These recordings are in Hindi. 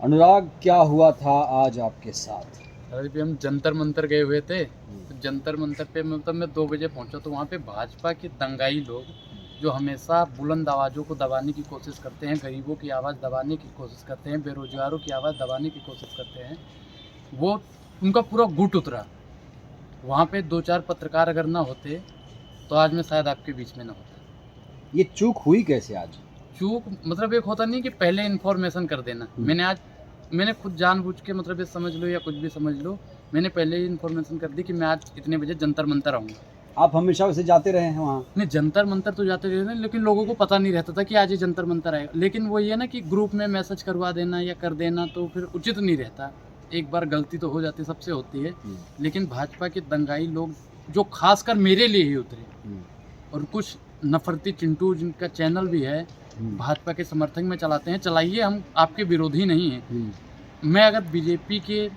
अनुराग, क्या हुआ था आज आपके साथ? अभी हम जंतर मंतर गए हुए थे। तो जंतर मंतर पे मतलब मैं 2 बजे पहुंचा, तो वहाँ पे भाजपा के दंगाई लोग जो हमेशा बुलंद आवाज़ों को दबाने की कोशिश करते हैं, गरीबों की आवाज़ दबाने की कोशिश करते हैं, बेरोजगारों की आवाज़ दबाने की कोशिश करते हैं, वो उनका पूरा गुट उतरा। वहाँ पे 2-4 पत्रकार अगर ना होते तो आज मैं शायद आपके बीच में ना होता। ये चूक हुई कैसे आज? चूक मतलब एक होता नहीं कि पहले इन्फॉर्मेशन कर देना। मैंने खुद जानबूझ के मतलब ये समझ लो या कुछ भी समझ लो, मैंने पहले ही इन्फॉर्मेशन कर दी कि मैं आज इतने बजे जंतर मंतर आऊँगा। आप हमेशा वैसे जाते रहे हैं वहाँ? नहीं, जंतर मंतर तो जाते रहते हैं, लेकिन लोगों को पता नहीं रहता था कि आज ये जंतर मंतर आएगा। लेकिन वो ये ना कि ग्रुप में मैसेज करवा देना या कर देना तो फिर उचित नहीं रहता। एक बार गलती तो हो जाती, सबसे होती है। लेकिन भाजपा के दंगाई लोग जो खासकर मेरे लिए ही उतरे, और कुछ नफरती चिंटू जिनका चैनल भी है, भाजपा के समर्थक में चलाते हैं, चलाइए, हम आपके विरोधी नहीं हैं। मैं अगर बीजेपी के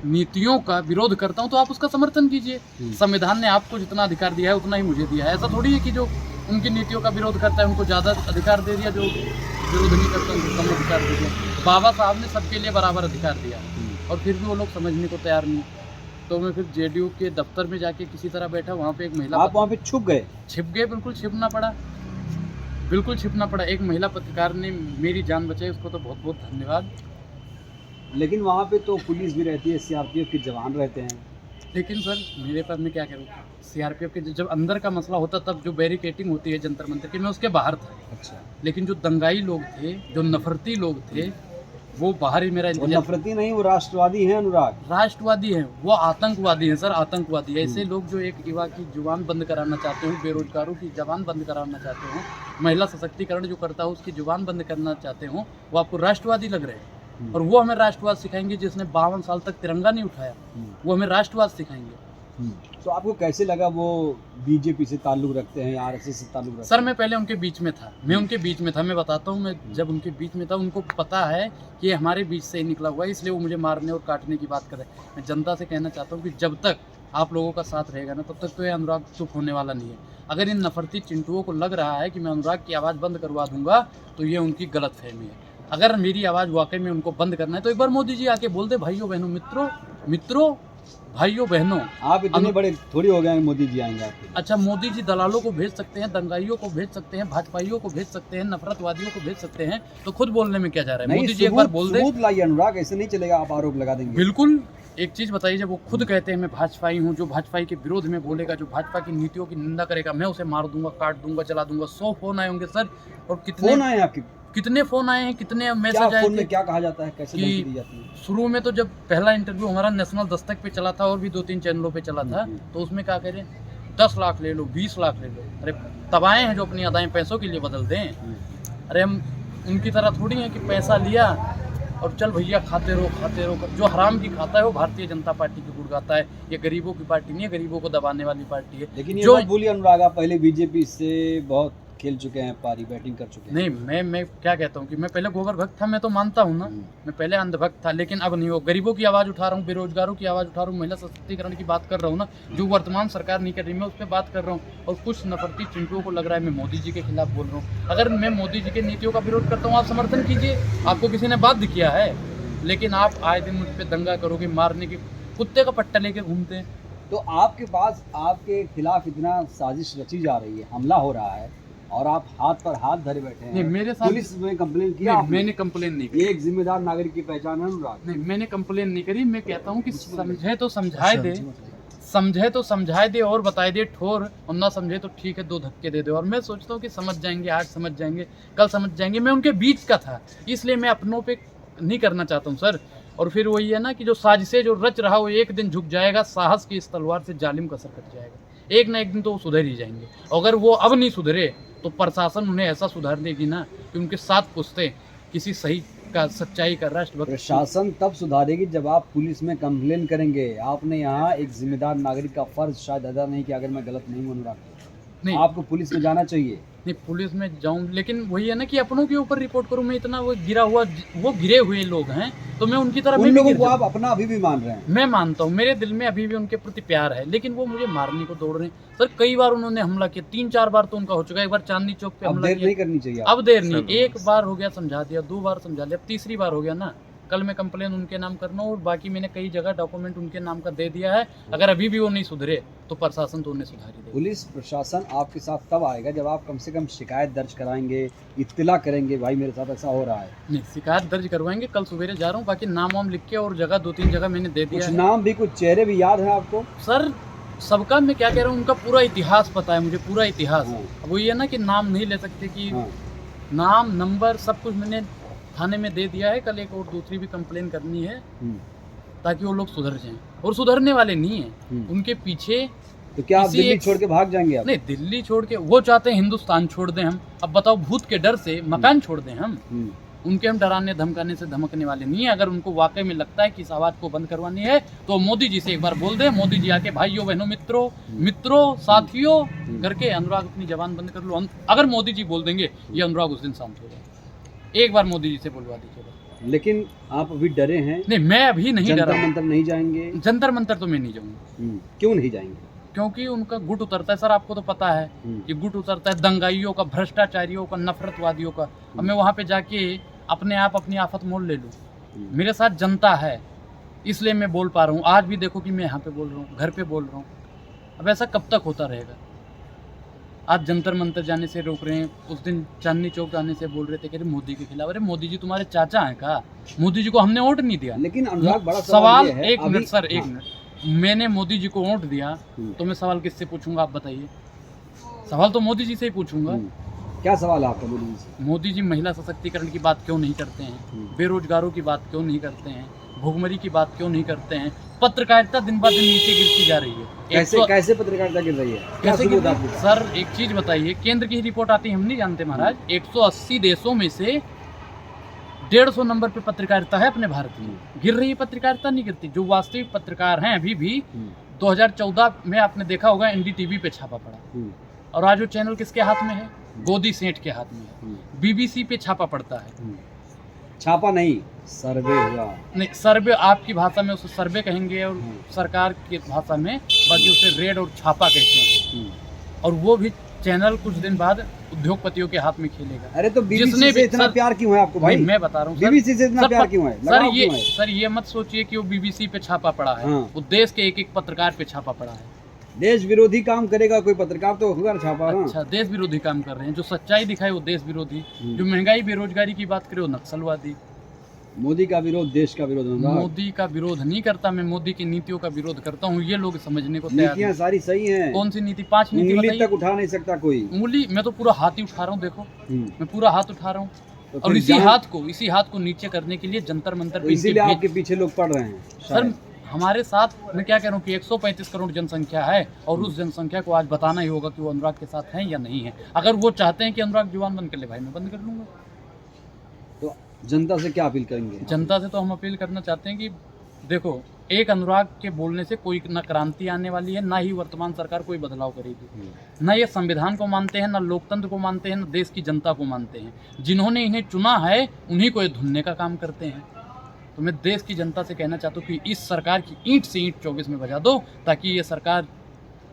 नीतियों का विरोध करता हूं तो आप उसका समर्थन कीजिए। संविधान ने आपको जितना अधिकार दिया है उतना ही मुझे दिया है। ऐसा थोड़ी है कि जो उनकी नीतियों का विरोध करता है उनको ज़्यादा अधिकार दे दिया, जो विरोध नहीं करता उनको कम अधिकार दे दिया। बाबा साहब ने सबके लिए बराबर अधिकार दिया, और फिर भी वो लोग समझने को तैयार नहीं। तो मैं फिर जेडीयू के दफ्तर में जाके किसी तरह बैठा, वहाँ पे एक महिला, आप वहाँ पे छिप गए? छिप गए, बिल्कुल छिपना पड़ा, बिल्कुल छिपना पड़ा। एक महिला पत्रकार ने मेरी जान बचाई, उसको तो बहुत बहुत धन्यवाद। लेकिन वहाँ पे तो पुलिस भी रहती है, सीआरपीएफ के जवान रहते हैं। लेकिन सर मेरे पास मैं क्या करूँ, सीआरपीएफ के जब अंदर का मसला होता तब जो बैरिकेटिंग होती है जंतर मंतर की, मैं उसके बाहर था। अच्छा। लेकिन जो दंगाई लोग थे, जो नफरती लोग थे, वो बाहर ही मेरा वो इंतजार। नफरती नहीं, वो राष्ट्रवादी हैं अनुराग। राष्ट्रवादी हैं, वो आतंकवादी हैं सर, आतंकवादी। ऐसे लोग जो एक युवा की जुबान बंद कराना चाहते हो, बेरोजगारों की जुबान बंद कराना चाहते हो, महिला सशक्तिकरण जो करता हो उसकी जुबान बंद करना चाहते हो, वो आपको राष्ट्रवादी लग रहे हैं। और वो हमें राष्ट्रवाद सिखाएंगे। जिसने 52 साल तक तिरंगा नहीं उठाया, वो हमें राष्ट्रवाद सिखाएंगे। तो आपको कैसे लगा वो बीजेपी से ताल्लुक रखते हैं, आरएसएस से ताल्लुक रखते हैं? सर मैं पहले उनके बीच में था, मैं बताता हूँ। मैं जब उनके बीच में था, उनको पता है कि ये हमारे बीच से ही निकला हुआ है, इसलिए वो मुझे मारने और काटने की बात कर रहे हैं। मैं जनता से कहना चाहता हूँ कि जब तक आप लोगों का साथ रहेगा ना, तब तक तो ये अनुराग चुप होने वाला नहीं है। अगर इन नफरती चिंटुओं को लग रहा है कि मैं अनुराग की आवाज़ बंद करवा दूंगा, तो ये उनकी गलत फहमी है। अगर मेरी आवाज़ वाकई में उनको बंद करना है तो एक बार मोदी जी आके बोल दे, भाइयों बहनों, मित्रों भाइयों बहनों। आप इतने बड़े थोड़ी हो गए हैं मोदी जी आएंगे आपके। अच्छा, मोदी जी दलालों को भेज सकते हैं, दंगाइयों को भेज सकते हैं, भाजपाइयों को भेज सकते हैं, नफरतवादियों को भेज सकते हैं, तो खुद बोलने में क्या जा रहा है? मोदी जी एक बार बोल दे। सबूत लाइए अनुराग, ऐसे नहीं चलेगा, आप आरोप लगा देंगे। बिल्कुल। एक चीज़ बताइए, जब वो खुद कहते हैं मैं भाजपाई हूँ, जो भाजपाई के विरोध में बोलेगा, जो भाजपा की नीतियों की निंदा करेगा, मैं उसे मार दूंगा, काट दूंगा, जला दूंगा। 100 फोन आए होंगे सर। और फोन आए आपके? कितने फोन आए हैं, कितने मैसेज आए फोन थे। में क्या कहा जाता है, कैसे धमकी दी जाती है? शुरू में तो जब पहला इंटरव्यू हमारा नेशनल दस्तक पे चला था और भी 2-3 चैनलों पे चला था, तो उसमें क्या कह रहे हैं, 10 लाख ले लो, 20 लाख ले लो। अरे तबाएं हैं जो अपनी अदाएं पैसों के लिए बदल दें। अरे हम उनकी तरह थोड़ी हैं कि पैसा लिया और चल भैया खाते रहो। जो हराम की खाता है वो भारतीय जनता पार्टी की गुड़गाता है। ये गरीबों की पार्टी नहीं है, गरीबों को दबाने वाली पार्टी है। लेकिन ये मत भूलिए अनुराग, आप पहले बीजेपी से बहुत खेल चुके हैं, पारी बैटिंग कर चुके हैं। नहीं, मैं क्या कहता हूँ कि मैं पहले गोबर भक्त था, मैं तो मानता हूँ ना। मैं पहले अंधभक्त था, लेकिन अब नहीं हो। गरीबों की आवाज़ उठा रहा हूँ, बेरोजगारों की आवाज़ उठा रहा हूँ, महिला सशक्तिकरण की बात कर रहा हूँ ना, जो वर्तमान सरकार नहीं कर रही, मैं उस पर बात कर रहा हूँ। और कुछ नफरती चिंटुओं को लग रहा है मैं मोदी जी के खिलाफ बोल रहा हूँ। अगर मैं मोदी जी के नीतियों का विरोध करता हूँ, आप समर्थन कीजिए, आपको किसी ने बाध्य किया है। लेकिन आप आए दिन मुझ पर दंगा करोगे, मारने के कुत्ते का पट्टा लेके घूमते हैं। तो आपके पास आपके खिलाफ इतना साजिश रची जा रही है, हमला हो रहा है, और आप हाथ पर हाथ धरे बैठे हैं। नहीं, मेरे साथ पुलिस में कंप्लेन किया? मैंने कंप्लेन नहीं की। ये एक जिम्मेदार नागरिक की पहचान है अनुराग। नहीं, मैंने कंप्लेन नहीं करी। मैं कहता हूँ कि समझे तो समझाए दे और बताए दे ठोर, और ना समझे तो ठीक है, 2 धक्के दे दे। और मैं सोचता हूँ कि समझ जाएंगे, आज समझ जाएंगे, कल समझ जाएंगे। मैं उनके बीच का था, इसलिए मैं अपनों पे नहीं करना चाहता हूँ सर। और फिर वही है ना कि जो साजिशें जो रच रहा वो एक दिन झुक जाएगा। साहस की इस तलवार से जालिम का सर कट जाएगा। एक ना एक दिन तो वो सुधर ही जाएंगे। अगर वो अब नहीं सुधरे तो प्रशासन उन्हें ऐसा सुधार देगी ना कि उनके साथ पुश्ते किसी सही का, सच्चाई का, राष्ट्रभक्त। प्रशासन तब सुधारेगी जब आप पुलिस में कंप्लेन करेंगे। आपने यहाँ एक जिम्मेदार नागरिक का फर्ज शायद अदा नहीं किया, अगर मैं गलत नहीं हूँ अनुराग। नहीं, आपको पुलिस में जाना चाहिए। नहीं पुलिस में जाऊं, लेकिन वही है ना कि अपनों के ऊपर रिपोर्ट करूं। मैं इतना वो गिरे हुए लोग हैं, तो मैं उनकी तरह उन लोगों को आप अपना अभी भी मान रहे हैं? मैं मानता हूं, मेरे दिल में अभी भी उनके प्रति प्यार है, लेकिन वो मुझे मारने को दौड़ रहे हैं सर। कई बार उन्होंने हमला किया, 3-4 बार तो उनका हो चुका है। एक बार चांदनी चौक पे हमला किया। नहीं करनी चाहिए। अब देर नहीं, एक बार हो गया समझा दिया, 2 बार समझा लिया, अब तीसरी बार हो गया ना। कल मैं कंप्लेन उनके नाम करना हूँ, और बाकी मैंने कई जगह डॉक्यूमेंट उनके नाम का दे दिया है। अगर अभी भी वो नहीं सुधरे तो प्रशासन तो उन्हें सुधार ही देगा। पुलिस प्रशासन आपके साथ तब आएगा जब आप कम से कम शिकायत दर्ज कराएंगे, इत्तला करेंगे, भाई मेरे साथ ऐसा हो रहा है। नहीं, शिकायत दर्ज करवाएंगे, कल सवेरे जा रहा हूँ। बाकी नाम वाम लिख के और जगह 2-3 जगह मैंने दे दिया कुछ है। नाम भी, कुछ चेहरे भी याद हैं आपको? सर सबका मैं क्या कह रहा हूँ, उनका पूरा इतिहास पता है मुझे, पूरा इतिहास। हाँ। अब वो ये ना कि नाम नहीं ले सकते कि हाँ। नाम नंबर सब कुछ मैंने थाने में दे दिया है। कल एक और दूसरी भी कंप्लेन करनी है ताकि वो लोग सुधर जाएं, और सुधरने वाले नहीं हैं। उनके पीछे तो क्या आप किसी दिल्ली एक- छोड़ के भाग जाएंगे आप? नहीं, दिल्ली छोड़ के वो चाहते हैं हिंदुस्तान छोड़ दें हम। अब बताओ, भूत के डर से मकान छोड़ दें हम? उनके हम डराने धमकाने से धमकने वाले नहीं है। अगर उनको वाकई में लगता है कि इस आवाज को बंद करवानी है तो मोदी जी से एक बार बोल दें। मोदी जी आके भाइयों बहनों मित्रों साथियों करके अनुराग अपनी जबान बंद कर लो। अगर मोदी जी बोल देंगे ये अनुराग उस दिन शांत हो जाए। एक बार मोदी जी से बोलवा दीजिएगा। लेकिन आप अभी डरे हैं? नहीं, मैं अभी नहीं डरा। जंतर मंतर नहीं जाएंगे? जंतर मंतर तो मैं नहीं जाऊंगा। क्यों नहीं जाएंगे? क्योंकि उनका गुट उतरता है सर, आपको तो पता है कि गुट उतरता है दंगाइयों का, भ्रष्टाचारियों का, नफरतवादियों का। अब मैं वहाँ पे जाके अपने आप अपनी आफत मोल ले लूँ? मेरे साथ जनता है इसलिए मैं बोल पा रहा हूँ। आज भी देखो कि मैं यहाँ पे बोल रहा हूँ, घर पे बोल रहा हूँ। अब ऐसा कब तक होता रहेगा? आज जंतर मंतर जाने से रोक रहे हैं, उस दिन चांदनी चौक जाने से बोल रहे थे कि मोदी के खिलाफ। अरे मोदी जी तुम्हारे चाचा हैं का? मोदी जी को हमने वोट नहीं दिया। लेकिन अनुराग बड़ा सवाल ये है, एक मिनट सर, एक मिनट। मैंने मोदी जी को वोट दिया तो मैं सवाल किससे पूछूंगा आप बताइए? सवाल तो मोदी जी से ही पूछूंगा। क्या सवाल है आपका मोदी जी से? मोदी जी महिला सशक्तिकरण की बात क्यों नहीं करते हैं? बेरोजगारों की बात क्यों नहीं करते हैं? भुखमरी की बात क्यों नहीं करते हैं? पत्रकारिता दिन ब दिन नीचे गिरती जा रही है। कैसे पत्रकारिता गिर रही है? कैसे गिर रही है? सर एक चीज बताइए, केंद्र की रिपोर्ट आती है, हम नहीं जानते महाराज। 180 देशों में से 150 नंबर पे पत्रकारिता है अपने भारत में। गिर रही है पत्रकारिता? नहीं गिरती। जो वास्तविक पत्रकार हैं अभी भी 2014 में आपने देखा होगा एनडीटीवी पे छापा पड़ा, और आज वो चैनल किसके हाथ में है? गोदी सेठ के हाथ में है। बीबीसी पे छापा पड़ता है। छापा नहीं, सर्वे हुआ। नहीं, सर्वे आपकी भाषा में उसे सर्वे कहेंगे, और सरकार की भाषा में बाकी उसे रेड और छापा कहते हैं। और वो भी चैनल कुछ दिन बाद उद्योगपतियों के हाथ में खेलेगा। अरे तो बीबीसी से इतना प्यार क्यों है आपको भाई? मैं बता रहा हूँ बीबीसी से इतना प्यार क्यों है? सर ये मत सोचिए कि वो बीबीसी पे छापा पड़ा है। वो देश के एक एक पत्रकार पे छापा पड़ा है। देश विरोधी काम करेगा कोई पत्रकार तो होगा छापा। अच्छा, देश विरोधी काम कर रहे हैं। जो सच्चाई दिखाए वो देश विरोधी, जो महंगाई बेरोजगारी की बात करे वो नक्सलवादी। मोदी का विरोध देश का विरोध होगा। मोदी का विरोध नहीं करता मैं, मोदी की नीतियों का विरोध करता हूँ। ये लोग समझने को तैयार। नीतियाँ सारी सही हैं। कौन सी नीति? 5 नीति उंगली तक उठा नहीं सकता कोई। उंगली मैं तो पूरा हाथ ही उठा रहा हूँ। देखो मैं पूरा हाथ उठा रहा हूँ, तो और इसी हाथ को नीचे करने के लिए जंतर मंतर पे इसीलिए आपके पीछे लोग पड़ रहे हैं सर। हमारे साथ मैं क्या कह रहा हूँ कि 135 करोड़ जनसंख्या है, और उस जनसंख्या को आज बताना ही होगा कि वो अनुराग के साथ हैं या नहीं है। अगर वो चाहते हैं कि अनुराग जुबान बंद कर ले, भाई मैं बंद कर लूंगा। तो जनता से क्या अपील करेंगे? जनता से तो हम अपील करना चाहते हैं कि देखो, एक अनुराग के बोलने से कोई न क्रांति आने वाली है, ना ही वर्तमान सरकार कोई बदलाव करेगी। ना ये संविधान को मानते हैं, ना लोकतंत्र को मानते हैं, ना देश की जनता को मानते हैं। जिन्होंने इन्हें चुना है उन्हीं को ये धुनने का काम करते हैं। तो मैं देश की जनता से कहना चाहता हूँ कि इस सरकार की ईंट से ईंट 24 में बजा दो, ताकि ये सरकार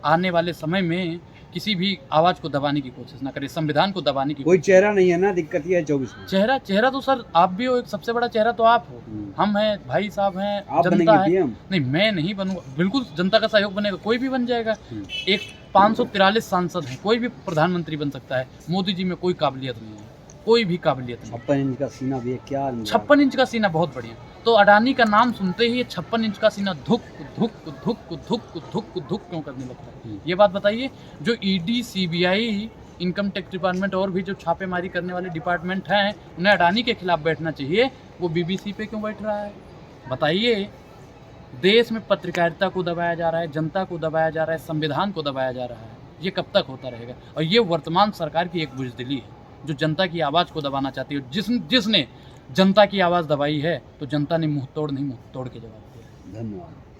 आने वाले समय में किसी भी आवाज को दबाने की कोशिश ना करे, संविधान को दबाने की। कोई चेहरा नहीं है ना, दिक्कत ये है 24 में। चेहरा तो सर आप भी हो, एक सबसे बड़ा चेहरा तो आप हो। हम हैं, भाई साहब हैं, आप जनता बनेंगे है। पीएम? नहीं, मैं नहीं बनूंगा। बिल्कुल जनता का सहयोग बनेगा, कोई भी बन जाएगा। एक 543 सांसद हैं, कोई भी प्रधानमंत्री बन सकता है। मोदी जी में कोई काबिलियत नहीं है, कोई भी काबिलियत नहीं। 56 इंच का सीना भी है क्या? 56 इंच का सीना बहुत बढ़िया। तो अडानी का नाम सुनते ही 56 इंच का सीना धुक धुक धुक धुक धुक धुक क्यों करने लगता है? ये बात बताइए। जो ED, CBI, income tax department और भी जो छापेमारी करने वाले डिपार्टमेंट हैं, उन्हें अडानी के खिलाफ बैठना चाहिए। वो बीबीसी पे क्यों बैठ रहा है? बताइए। देश में पत्रकारिता को दबाया जा रहा है, जनता को दबाया जा रहा है, संविधान को दबाया जा रहा है। ये कब तक होता रहेगा? और ये वर्तमान सरकार की एक बुज़दिली है जो जनता की आवाज़ को दबाना चाहती है। जिसने जनता की आवाज़ दबाई है तो जनता ने मुंह तोड़ नहीं, मुंह तोड़ के जवाब दिया। धन्यवाद।